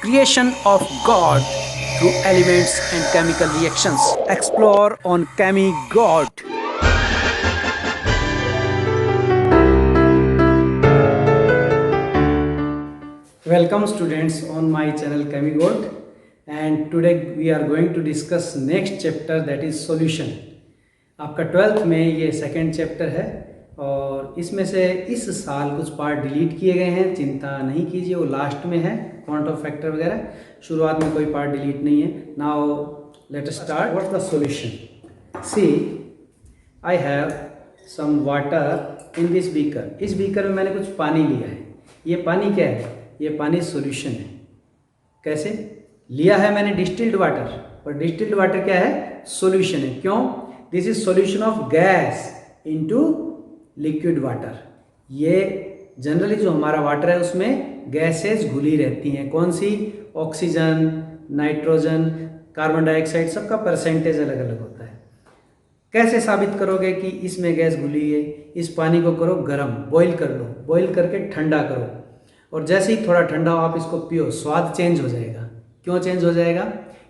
creation of God through elements and chemical reactions. Explore on Chemi God. Welcome students on my channel Chemi God, and today we are going to discuss next chapter, that is solution. आपका 12th में ये second chapter है और इसमें से इस साल कुछ पार्ट डिलीट किए गए हैं, चिंता नहीं कीजिए, वो लास्ट में है, क्वांट ऑफ फैक्टर वगैरह। शुरुआत में कोई पार्ट डिलीट नहीं है। Now let us start. What's the solution? See, I have some water in this beaker. इस बीकर में मैंने कुछ पानी लिया है। ये पानी क्या है? ये पानी सॉल्यूशन है। कैसे लिया है मैंने? डिस्टिल्ड वाटर, और डिस्टिल्ड वाटर क्या है? सॉल्यूशन है। क्यों? This is solution of gas into liquid water. ये जनरली जो हमारा वाटर है उसमें गैसेज घुली रहती हैं। कौन सी? ऑक्सीजन, नाइट्रोजन, कार्बन डाइऑक्साइड, सबका परसेंटेज अलग अलग होता है। कैसे साबित करोगे कि इसमें गैस घुली है? इस पानी को करो गर्म, बॉईल कर लो, बॉईल करके ठंडा करो, और जैसे ही थोड़ा ठंडा हो आप इसको पियो, स्वाद चेंज हो जाएगा। क्यों चेंज हो जाएगा?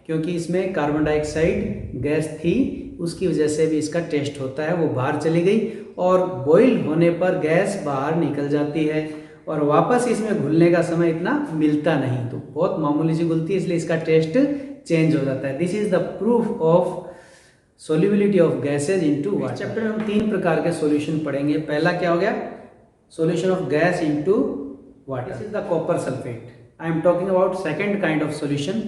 क्योंकि इसमें कार्बन डाइऑक्साइड गैस थी, उसकी वजह से भी इसका टेस्ट होता है, वो बाहर चली गई, और बॉईल होने पर गैस बाहर निकल जाती है और वापस इसमें घुलने का समय इतना मिलता नहीं, तो बहुत मामूली सी घुलती है, इसलिए इसका टेस्ट चेंज हो जाता है। This is the proof of solubility of gases into water. Chapter में हम 3 प्रकार के सॉल्यूशन पढ़ेंगे। पहला क्या हो गया? Solution of gas into water. This is the copper sulphate. I am talking about second kind of solution.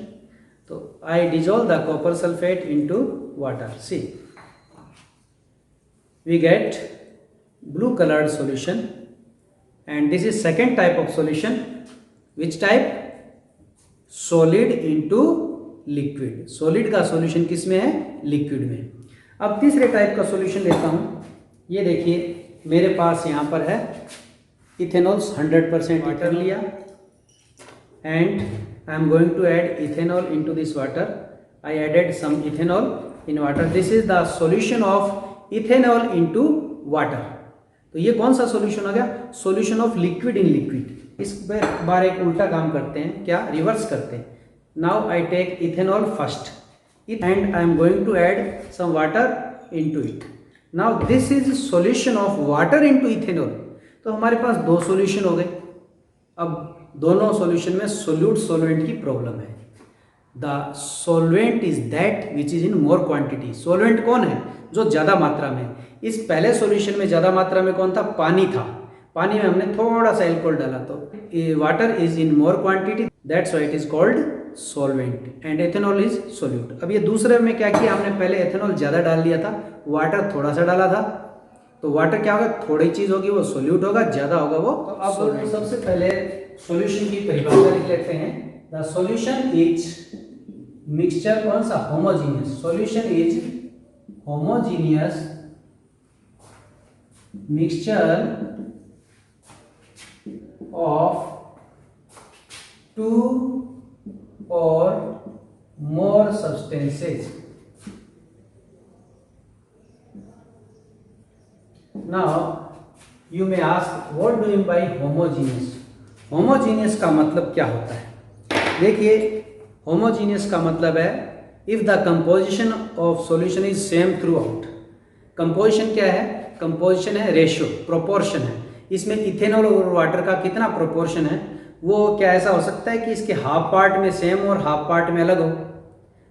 तो I dissolve the copper sulphate into water. See, we get blue colored solution, and this is second type of solution. Which type? solid into liquid. solid का solution किस में है? liquid में। अब तीसरे type का solution लेता हूँ। ये देखिए मेरे पास यहाँ पर है इथेनॉल 100% वाटर लिया, and I am going to add ethanol into this water. I added some ethanol in water. This is the solution of ethanol into water. तो ये कौन सा सॉल्यूशन हो गया? Solution of liquid in liquid. इस बार एक उल्टा काम करते हैं। क्या? रिवर्स करते हैं। Now I take ethanol first and I am going to add some water into it. Now this is solution of water into ethanol. तो हमारे पास 2 सॉल्यूशन हो गए। अब दोनों सॉल्यूशन में सोल्यूट सॉल्वेंट की प्रॉब्लम है। The solvent is that which is in more quantity. Solvent कौन है? जो ज़्यादा मात्रा में। इस पहले सॉल्यूशन में ज़्यादा मात्रा में कौन था? पानी था। पानी में हमने थोड़ा सा एल्कोहल डाला, तो water is in more quantity, that's why it is called solvent, and ethanol is solute. अब ये दूसरे में क्या किया हमने? पहले एथेनॉल ज़्यादा डाल दिया था, वाटर थोड़ा सा डाला था। तो वाटर क्या होगा? थोड़ी चीज़ होगी वो सोल्यूट होगा, ज़्यादा होगा वो। तो अब सबसे पहले सॉल्यूशन की परिभाषा लिख लेते हैं। द सॉल्यूशन इज मिक्सचर, कौन सा? Homogeneous. Solution is homogeneous mixture of 2 or more substances. Now you may ask, what do you mean by homogeneous? homogeneous का मतलब क्या होता है? देखिए, homogeneous का मतलब है if the composition of solution is same throughout. composition क्या है? composition है रेशियो, प्रोपोर्शन है। इसमें इथेनॉल और वाटर का कितना प्रोपोर्शन है? वो क्या ऐसा हो सकता है कि इसके हाफ पार्ट में सेम और हाफ पार्ट में अलग हो?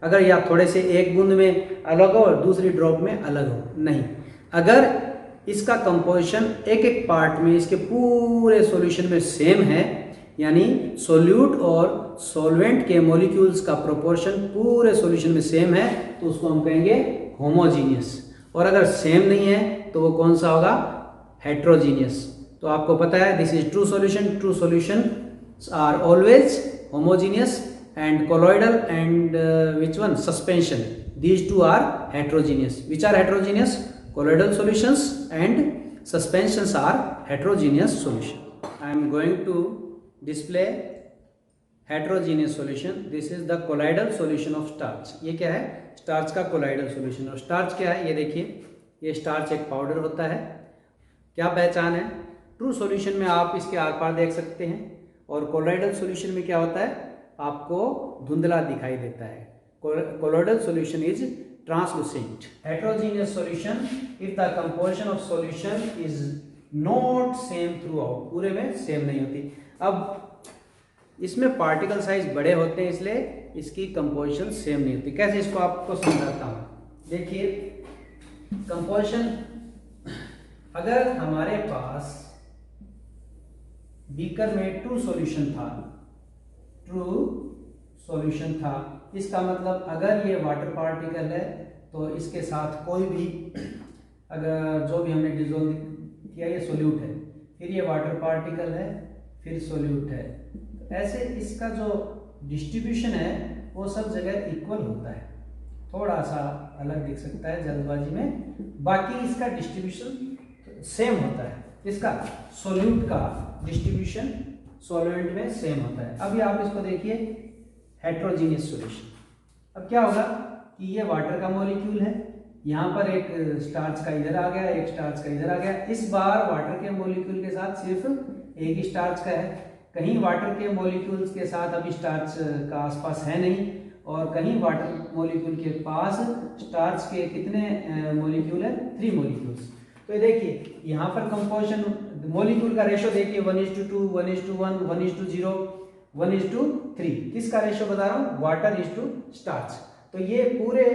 अगर या थोड़े से एक बूंद में अलग हो और दूसरी ड्रॉप में अलग हो? नहीं। अगर इसका कंपोजिशन एक एक पार्ट में इसके पूरे सॉल्यूशन में सेम है, यानी सोल्यूट और सॉल्वेंट के मॉलिक्यूल्स का प्रोपोर्शन पूरे सॉल्यूशन में सेम है, तो उसको हम कहेंगे होमोजीनियस। और अगर सेम नहीं है तो वो कौन सा होगा? हेट्रोजीनियस। तो आपको पता है this is true solution. True solution are always homogeneous, and colloidal and which one? Suspension. These two are heterogeneous. Which are heterogeneous? Colloidal solutions and suspensions are heterogeneous solution. I am going to display heterogeneous solution. This is the colloidal solution of starch. ये क्या है? Starch का colloidal solution। और starch क्या है? ये देखिए, ये स्टार्च एक पाउडर होता है। क्या पहचान है? ट्रू सॉल्यूशन में आप इसके आर पार देख सकते हैं, और कोलॉइडल सॉल्यूशन में क्या होता है? आपको धुंधला दिखाई देता है। Colloidal solution is translucent. Heterogeneous solution if the composition of solution is not same through out, पूरे में सेम नहीं होती। अब इसमें पार्टिकल साइज बड़े होते हैं इसलिए इसकी कंपोजिशन सेम नहीं होती। कैसे, इसको आपको समझाता हूँ। देखिए कंपोजिशन, अगर हमारे पास बीकर में ट्रू सॉल्यूशन था, इसका मतलब अगर ये वाटर पार्टिकल है तो इसके साथ कोई भी, अगर जो भी हमने डिजोल्व किया ये सोल्यूट है, फिर ये वाटर पार्टिकल है, फिर सोल्यूट है, ऐसे इसका जो डिस्ट्रीब्यूशन है वो सब जगह इक्वल होता है। थोड़ा सा अलग दिख सकता है जल्दबाजी में, बाकी इसका डिस्ट्रीब्यूशन सेम होता है। इसका सोल्यूट का डिस्ट्रीब्यूशन सॉल्वेंट में सेम होता है। अभी आप इसको देखिए हेटेरोजेनियस सॉल्यूशन। अब क्या होगा कि ये वाटर का मॉलिक्यूल है, यहाँ पर एक स्टार्च का इधर आ गया, एक स्टार्च का इधर आ गया। इस बार वाटर के मॉलिक्यूल के साथ सिर्फ एक ही स्टार्च का है, कहीं वाटर के मॉलिक्यूल्स के साथ अभी स्टार्च का आसपास है नहीं, और कहीं वाटर मॉलिक्यूल के पास स्टार्च के कितने मॉलिक्यूल है, 3 मॉलिक्यूल्स। तो देखिए यहाँ पर कंपोजिशन मॉलिक्यूल का रेशो देखिए 1:2, 1:1, 1:0, 1:3। किसका रेशो बता रहा हूँ, वाटर इज टू स्टार्च। तो ये पूरे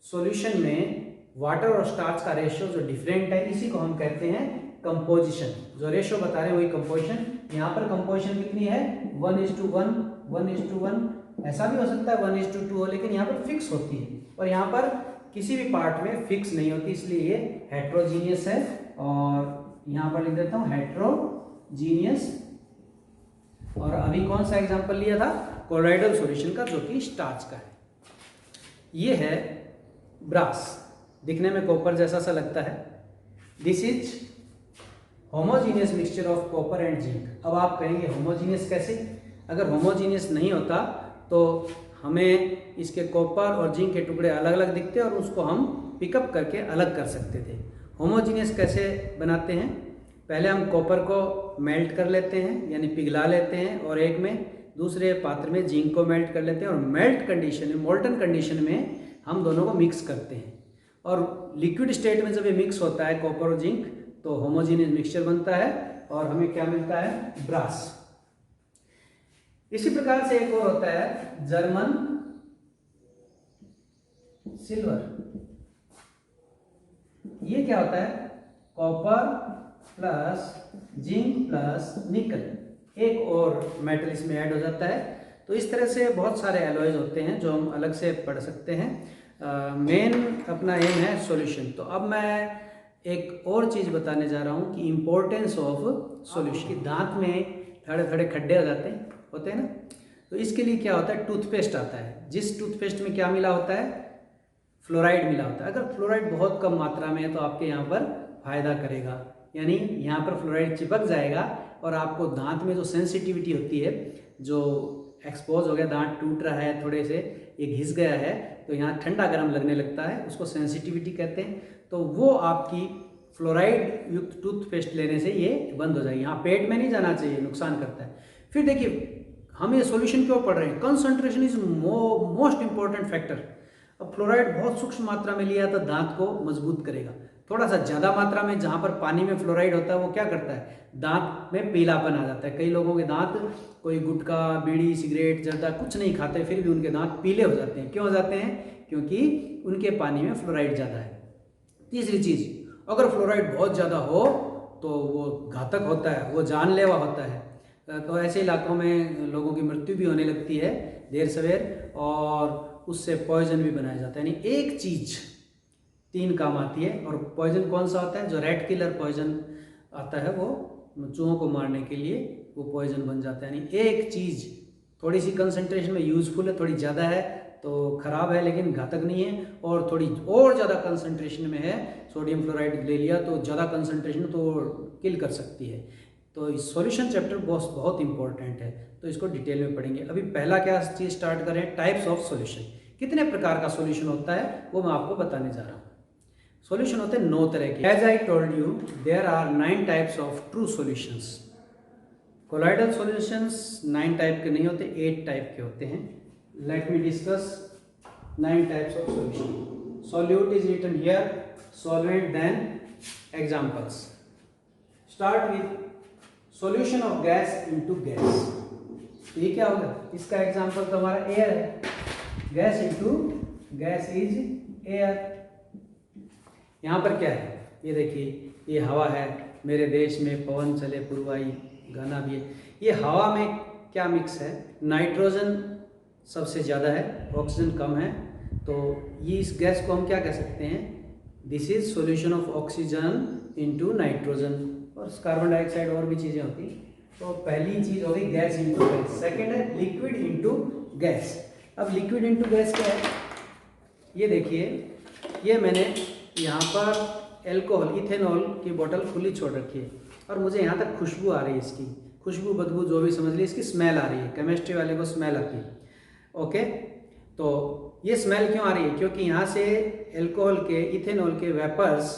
सॉल्यूशन में वाटर और स्टार्च का रेशो जो डिफरेंट है, इसी को हम कहते हैं कंपोजिशन। जो रेशो बता रहे हैं वही कंपोजिशन। यहाँ पर कंपोजिशन कितनी है, 1:1, 1:1, ऐसा भी हो सकता है 1:2 हो, लेकिन यहाँ पर फिक्स होती है, और यहाँ पर किसी भी पार्ट में फिक्स नहीं होती, इसलिए ये हेटेरोजीनियस है। और यहाँ पर लिख देता हूँ हेटेरोजीनियस। और अभी कौन सा एग्जांपल लिया था, कोलोइडल सॉल्यूशन का, जो कि स्टार्च का है। ये है ब्रास, दिखने में कॉपर जैसा सा लगता है। This is homogeneous mixture of copper and zinc. अब आप कहेंगे होमोजीनियस कैसे, अगर होमोजीनियस नहीं होता तो हमें इसके कॉपर और जिंक के टुकड़े अलग अलग दिखते और उसको हम पिकअप करके अलग कर सकते थे। होमोजीनियस कैसे बनाते हैं, पहले हम कॉपर को मेल्ट कर लेते हैं, यानी पिघला लेते हैं, और एक में दूसरे पात्र में जिंक को मेल्ट कर लेते हैं, और मेल्ट कंडीशन में, मोल्टन कंडीशन में हम दोनों को मिक्स करते हैं। और लिक्विड स्टेट में जब ये मिक्स होता है कॉपर और जिंक, तो होमोजीनियस मिक्सचर बनता है, और हमें क्या मिलता है, ब्रास। इसी प्रकार से एक और होता है जर्मन सिल्वर। ये क्या होता है, कॉपर प्लस जिंक प्लस निकल, एक और मेटल इसमें ऐड हो जाता है। तो इस तरह से बहुत सारे एलॉयज होते हैं जो हम अलग से पढ़ सकते हैं। मेन अपना एम है सॉल्यूशन। तो अब मैं एक और चीज़ बताने जा रहा हूँ कि इम्पोर्टेंस ऑफ सॉल्यूशन। कि दांत में थोड़े थोड़े खड्डे हो जाते हैं, होते हैं ना, तो इसके लिए क्या होता है, टूथपेस्ट आता है। जिस टूथपेस्ट में क्या मिला होता है, फ्लोराइड मिला होता है। अगर फ्लोराइड बहुत कम मात्रा में है तो आपके यहाँ पर फायदा करेगा, यानी यहाँ पर फ्लोराइड चिपक जाएगा और आपको दांत में जो सेंसिटिविटी होती है, जो एक्सपोज हो गया, दांत टूट रहा है, थोड़े से ये घिस गया है, तो यहाँ ठंडा गर्म लगने लगता है, उसको सेंसिटिविटी कहते हैं। तो वो आपकी फ्लोराइड युक्त टूथपेस्ट लेने से ये बंद हो जाएगी। यहाँ पेट में नहीं जाना चाहिए, नुकसान करता है। फिर देखिए हम ये सॉल्यूशन क्यों पढ़ रहे हैं, concentration is most important factor. अब फ्लोराइड बहुत सूक्ष्म मात्रा में लिया तो दांत को मजबूत करेगा। थोड़ा सा ज़्यादा मात्रा में जहाँ पर पानी में फ्लोराइड होता है वो क्या करता है, दांत में पीलापन आ जाता है। कई लोगों के दांत, कोई गुटखा बीड़ी सिगरेट जर्दा कुछ नहीं खाते फिर भी उनके दांत पीले हो जाते हैं। क्यों हो जाते हैं, क्योंकि उनके पानी में फ्लोराइड ज़्यादा है। तीसरी चीज़, अगर फ्लोराइड बहुत ज़्यादा हो तो वो घातक होता है, वो जानलेवा होता है। तो ऐसे इलाकों में लोगों की मृत्यु भी होने लगती है देर सवेर, और उससे पॉइजन भी बनाया जाता है। यानी एक चीज़ 3 काम आती है। और पॉइजन कौन सा होता है, जो रेड किलर पॉइजन आता है वो चूहों को मारने के लिए वो पॉइजन बन जाता है। यानी एक चीज़ थोड़ी सी कंसंट्रेशन में यूजफुल है, थोड़ी ज़्यादा है तो खराब है लेकिन घातक नहीं है, और थोड़ी और ज़्यादा कंसंट्रेशन में है, सोडियम फ्लोराइड ले लिया तो ज़्यादा कंसंट्रेशन तो किल कर सकती है। तो इस सॉल्यूशन चैप्टर बहुत इंपॉर्टेंट है, तो इसको डिटेल में पढ़ेंगे। अभी पहला क्या चीज़ स्टार्ट करें, टाइप्स ऑफ सॉल्यूशन। कितने प्रकार का सॉल्यूशन होता है वो मैं आपको बताने जा रहा हूँ। सॉल्यूशन होते हैं 9 तरह के। As I told you there are 9 types of true solutions. Colloidal solutions 9 type के नहीं होते, 8 टाइप के होते हैं। Let me discuss 9 types of solution. Solute is written here, solvent, then examples. Start with solution of gas into gas. तो ये क्या होगा, इसका एग्जांपल तो हमारा एयर है। Gas into gas is air. यहाँ पर क्या है, ये देखिए, ये हवा है। मेरे देश में पवन चले पुरवाई गाना भी है। ये हवा में क्या मिक्स है, नाइट्रोजन सबसे ज़्यादा है, ऑक्सीजन कम है। तो ये इस गैस को हम क्या कह सकते हैं, this is solution of oxygen into nitrogen. और कार्बन डाइऑक्साइड और भी चीज़ें होती। तो पहली चीज़ हो गई गैस इनटू गैस। सेकेंड है लिक्विड इनटू गैस। अब लिक्विड इनटू गैस क्या है, ये देखिए, ये मैंने यहाँ पर एल्कोहल, इथेनॉल की बोतल खुली छोड़ रखी है और मुझे यहाँ तक खुशबू आ रही है, इसकी खुशबू बदबू जो भी समझ लीजिए, इसकी स्मेल आ रही है। केमिस्ट्री वाले को स्मेल आती है। ओके, तो ये स्मेल क्यों आ रही है, क्योंकि यहाँ से एल्कोहल के, इथेनॉल के वेपर्स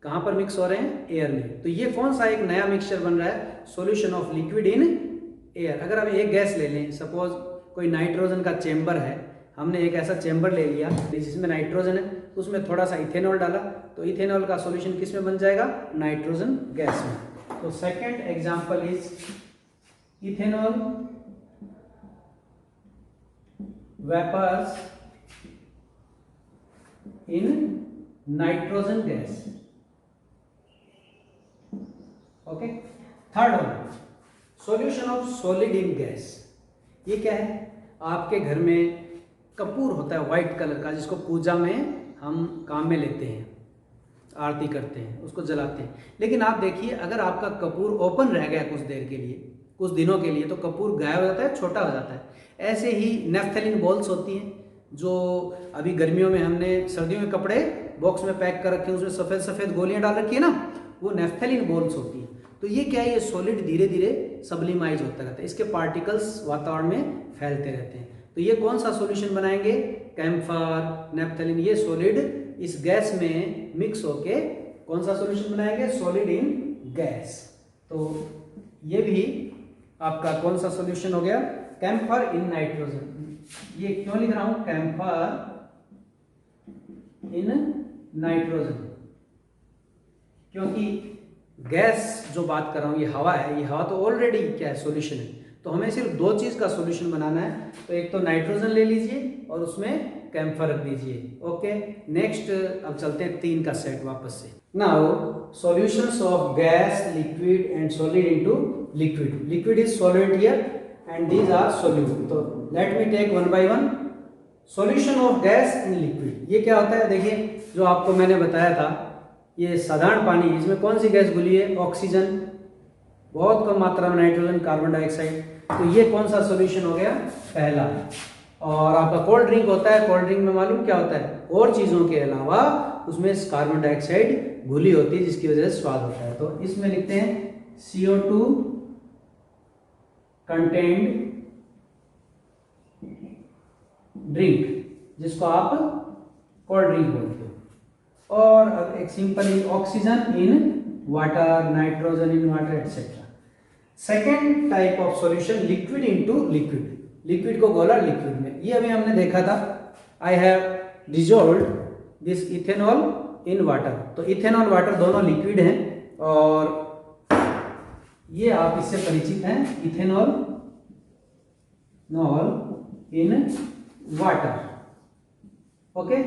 कहाँ पर मिक्स हो रहे हैं, एयर में। तो ये कौन सा एक नया मिक्सचर बन रहा है, solution of liquid in air. अगर हम एक गैस ले लें, सपोज कोई नाइट्रोजन का चेम्बर है, हमने एक ऐसा चेम्बर ले लिया जिसमें नाइट्रोजन है, तो उसमें थोड़ा सा इथेनॉल डाला, तो इथेनॉल का सॉल्यूशन किस में बन जाएगा, नाइट्रोजन गैस में। तो second example is ethanol vapours in nitrogen gas. Okay, third one, solution of solid in gas. ये क्या है, आपके घर में कपूर होता है व्हाइट कलर का, जिसको पूजा में हम काम में लेते हैं, आरती करते हैं, उसको जलाते हैं। लेकिन आप देखिए, अगर आपका कपूर ओपन रह गया कुछ देर के लिए, कुछ दिनों के लिए, तो कपूर गायब हो जाता है, छोटा हो जाता है। ऐसे ही नेफ्थलीन बॉल्स होती हैं, जो अभी गर्मियों में हमने सर्दियों में कपड़े बॉक्स में पैक कर रखे हैं, उसमें सफ़ेद सफ़ेद गोलियां डाल रखी है ना, वो नेफ्थलीन बॉल्स होती हैं। तो ये क्या है, ये सॉलिड धीरे धीरे सब्लिमाइज होता रहता है, इसके पार्टिकल्स वातावरण में फैलते रहते हैं। तो ये कौन सा सॉल्यूशन बनाएंगे, कैम्फर, नेफ्थलीन, ये सॉलिड इस गैस में मिक्स होके कौन सा सॉल्यूशन बनाएंगे, सॉलिड इन गैस। तो ये भी आपका कौन सा सॉल्यूशन हो गया, कैम्फर इन नाइट्रोजन। ये क्यों लिख रहा हूं, कैम्फर इन नाइट्रोजन, क्योंकि गैस जो बात कर रहा हूँ, ये हवा है, ये हवा तो ऑलरेडी क्या है, सॉल्यूशन है। तो हमें सिर्फ दो चीज़ का सॉल्यूशन बनाना है, तो एक तो नाइट्रोजन ले लीजिए और उसमें कैम्फर रख दीजिए। ओके, नेक्स्ट अब चलते हैं 3 का सेट वापस से। Now solutions of gas, liquid and solid into liquid. Liquid is solvent here and these are solute. तो let me take one by one. Solution of gas in liquid, ये क्या होता है, देखिए, जो आपको मैंने बताया था, ये साधारण पानी, इसमें कौन सी गैस घुली है, ऑक्सीजन, बहुत कम मात्रा में नाइट्रोजन, कार्बन डाइऑक्साइड। तो ये कौन सा सॉल्यूशन हो गया, पहला। और आपका कोल्ड ड्रिंक होता है, कोल्ड ड्रिंक में मालूम क्या होता है, और चीज़ों के अलावा उसमें कार्बन डाइऑक्साइड घुली होती है, जिसकी वजह से स्वाद होता है। तो इसमें लिखते हैं CO2 कंटेन्ड ड्रिंक, जिसको आप कोल्ड ड्रिंक बोलते हो। और अब एक simple oxygen in water, nitrogen in water, etcetera. Second type of solution, liquid into liquid. Liquid को घोला लिक्विड में। ये अभी हमने देखा था, I have dissolved this ethanol in water. तो इथेनॉल वाटर दोनों लिक्विड हैं, और ये आप इससे परिचित हैं, ethanol knoll in water. Okay,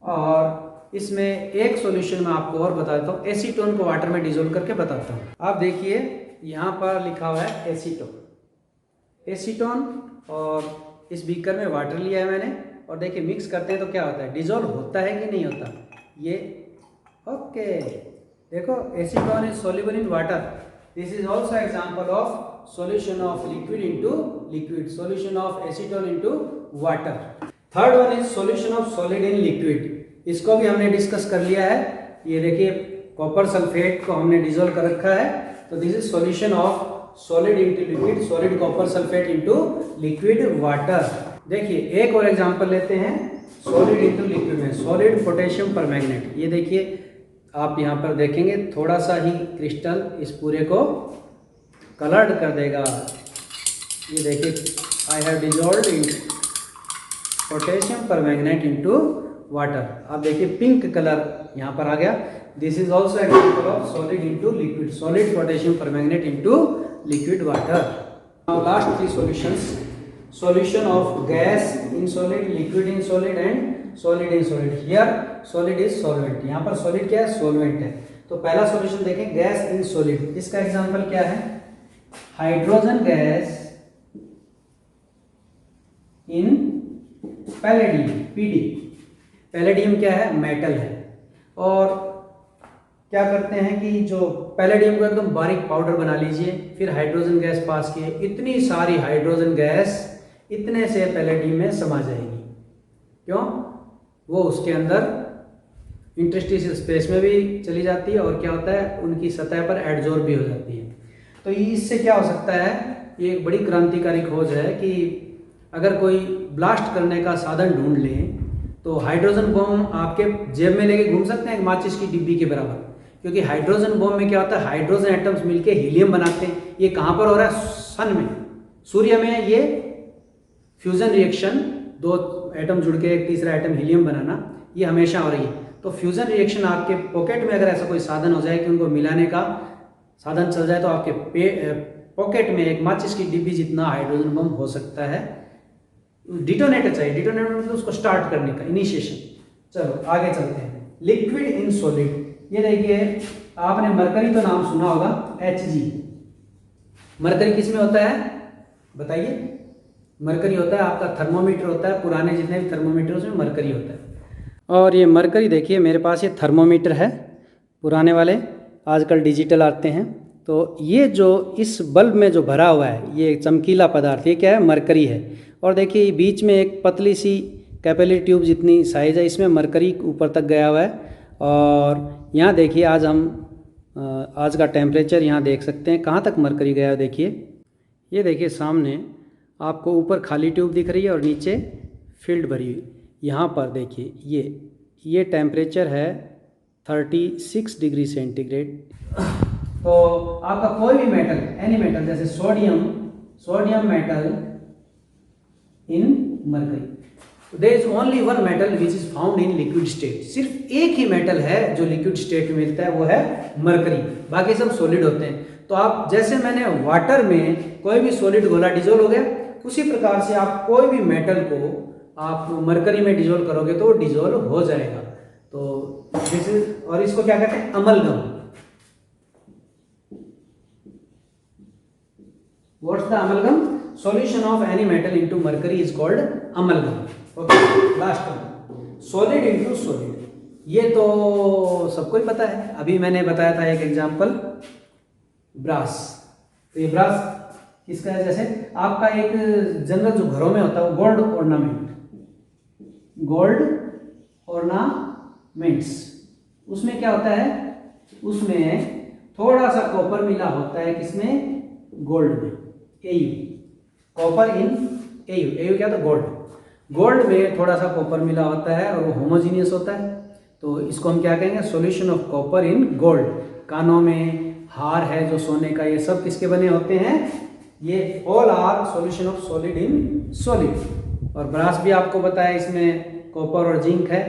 और इसमें एक सॉल्यूशन मैं आपको और बता देता हूँ, एसीटोन को वाटर में डिजोल्व करके बताता हूँ। आप देखिए, यहाँ पर लिखा हुआ है एसीटोन, एसीटोन, और इस बीकर में वाटर लिया है मैंने, और देखिए मिक्स करते हैं तो क्या होता है, डिजोल्व होता है कि नहीं होता, ये ओके। देखो, acetone is soluble in water. This is also example of solution of liquid into liquid, solution of acetone into water. Third one is solution of solid in liquid. इसको भी हमने डिस्कस कर लिया है। ये देखिए, कॉपर सल्फेट को हमने डिजोल्व कर रखा है, तो this is solution of solid into liquid, solid copper sulphate into liquid water. देखिए, एक और एग्जांपल लेते हैं सॉलिड इनटू लिक्विड में, सॉलिड पोटेशियम परमैंगनेट। ये देखिए, आप यहाँ पर देखेंगे थोड़ा सा ही क्रिस्टल इस पूरे को कलर्ड कर देगा। ये देखिए, I have dissolved in potassium permanganate into water. आप देखिए पिंक कलर यहाँ पर आ गया। This is also example of solid into liquid, solid potassium permanganate into liquid water. Now last 3 solutions, solution of gas in solid, liquid in solid and solid in solid। here solid is solvent, यहाँ पर solid क्या है, solvent है। तो पहला solution देखें, gas in solid। इसका example क्या है, hydrogen gas in palladium, PD. Palladium क्या है, मेटल है। और क्या करते हैं कि जो पैलेडियम को एकदम बारीक पाउडर बना लीजिए, फिर हाइड्रोजन गैस पास किए, इतनी सारी हाइड्रोजन गैस इतने से पैलेडियम में समा जाएगी। क्यों, वो उसके अंदर इंटरस्टिशियल स्पेस में भी चली जाती है और क्या होता है, उनकी सतह पर एडजॉर्ब भी हो जाती है। तो इससे क्या हो सकता है, ये एक बड़ी क्रांतिकारी खोज है कि अगर कोई ब्लास्ट करने का साधन ढूंढ लें तो हाइड्रोजन बम आपके जेब में लेके घूम सकते हैं, एक माचिस की डिब्बी के बराबर। क्योंकि हाइड्रोजन बम में क्या होता है, हाइड्रोजन एटम्स मिलके हीलियम बनाते हैं। ये कहाँ पर हो रहा है, सन में, सूर्य में। ये फ्यूजन रिएक्शन, 2 एटम जुड़ के एक तीसरा एटम हीलियम बनाना, ये हमेशा हो रही है। तो फ्यूजन रिएक्शन आपके पॉकेट में अगर ऐसा कोई साधन हो जाए कि उनको मिलाने का साधन चल जाए तो आपके पॉकेट में एक माचिस की डिब्बी जितना हाइड्रोजन बम हो सकता है। डिटोनेटर चाहिए, डिटोनेटर मतलब उसको स्टार्ट करने का, इनिशिएशन। चलो आगे चलते हैं, लिक्विड इन सॉलिड। ये देखिए, आपने मरकरी तो नाम सुना होगा, Hg। मरकरी किस में होता है बताइए, मरकरी होता है आपका थर्मोमीटर होता है, पुराने जितने भी थर्मोमीटर उसमें मरकरी होता है। और ये मरकरी देखिए, मेरे पास ये थर्मोमीटर है, पुराने वाले, आजकल डिजिटल आते हैं। तो ये जो इस बल्ब में जो भरा हुआ है, ये चमकीला पदार्थ, ये क्या है, मरकरी है। और देखिए बीच में एक पतली सी कैपिलरी ट्यूब जितनी साइज है, इसमें मरकरी ऊपर तक गया हुआ है। और यहाँ देखिए, आज का टेम्परेचर यहाँ देख सकते हैं, कहाँ तक मरकरी गया है। देखिए, ये देखिए सामने आपको ऊपर खाली ट्यूब दिख रही है और नीचे फील्ड भरी हुई। यहाँ पर देखिए, ये टेम्परेचर है 36 डिग्री सेंटीग्रेड। तो आपका कोई भी मेटल, एनी मेटल, जैसे sodium metal in mercury. There is only one metal which is found in liquid state. सिर्फ एक ही मेटल है जो लिक्विड स्टेट में मिलता है, वो है मरकरी, बाकी सब सॉलिड होते हैं। तो आप, जैसे मैंने वाटर में कोई भी सॉलिड घोला डिजोल्व हो गया, उसी प्रकार से आप कोई भी मेटल को आप मरकरी में डिजोल्व करोगे तो वो डिजोल्व हो जाएगा। तो दिस इज, और इसको क्या कहते हैं, amalgam. What's the amalgam, solution of any metal into mercury is called amalgam। okay, last one, solid into solid। ये तो सबको ही पता है, अभी मैंने बताया था एक एग्जांपल, ब्रास। तो ये ब्रास किसका है, जैसे आपका एक जनरल जो घरों में होता है वो गोल्ड ऑर्नामेंट्स, उसमें क्या होता है, उसमें थोड़ा सा कॉपर मिला होता है, किसमें, गोल्ड में, Au, कॉपर इन Au क्या था, गोल्ड में थोड़ा सा कॉपर मिला होता है और वो होमोजीनियस होता है। तो इसको हम क्या कहेंगे, solution of copper in gold. कानों में हार है जो सोने का, ये सब किसके बने होते हैं, ये all are solution of solid in solid. और ब्रास भी आपको बताया, इसमें कॉपर और जिंक है,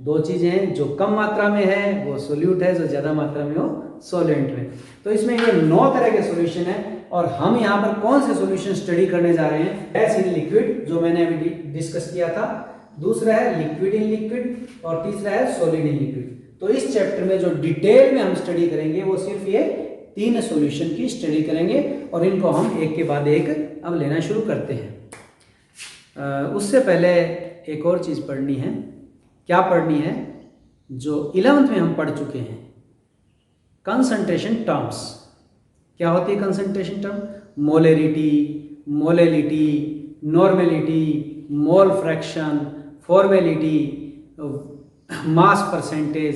2 चीजें हैं। जो कम मात्रा में है वो सोल्यूट है, जो ज्यादा मात्रा में हो सॉल्वेंट में। तो इसमें ये 9 तरह के सॉल्यूशन है। और हम यहाँ पर कौन से सॉल्यूशन स्टडी करने जा रहे हैं, गैस इन लिक्विड, जो मैंने अभी डिस्कस किया था, दूसरा है लिक्विड इन लिक्विड, और तीसरा है सॉलिड इन लिक्विड। तो इस चैप्टर में जो डिटेल में हम स्टडी करेंगे वो सिर्फ ये 3 सॉल्यूशन की स्टडी करेंगे, और इनको हम एक के बाद एक अब लेना शुरू करते हैं। उससे पहले एक और चीज़ पढ़नी है। क्या पढ़नी है, जो 11th में हम पढ़ चुके हैं, कंसंट्रेशन टर्म्स। क्या होती है concentration term, molarity, molality, normality, mole fraction, formality, mass percentage,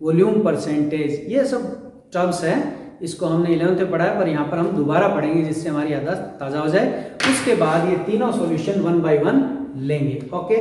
volume percentage, ये सब टर्म्स हैं। इसको हमने 11th में पढ़ा है, पर यहाँ पर हम दोबारा पढ़ेंगे जिससे हमारी याददाश्त ताज़ा हो जाए। उसके बाद ये तीनों सॉल्यूशन 1 by 1 लेंगे। ओके।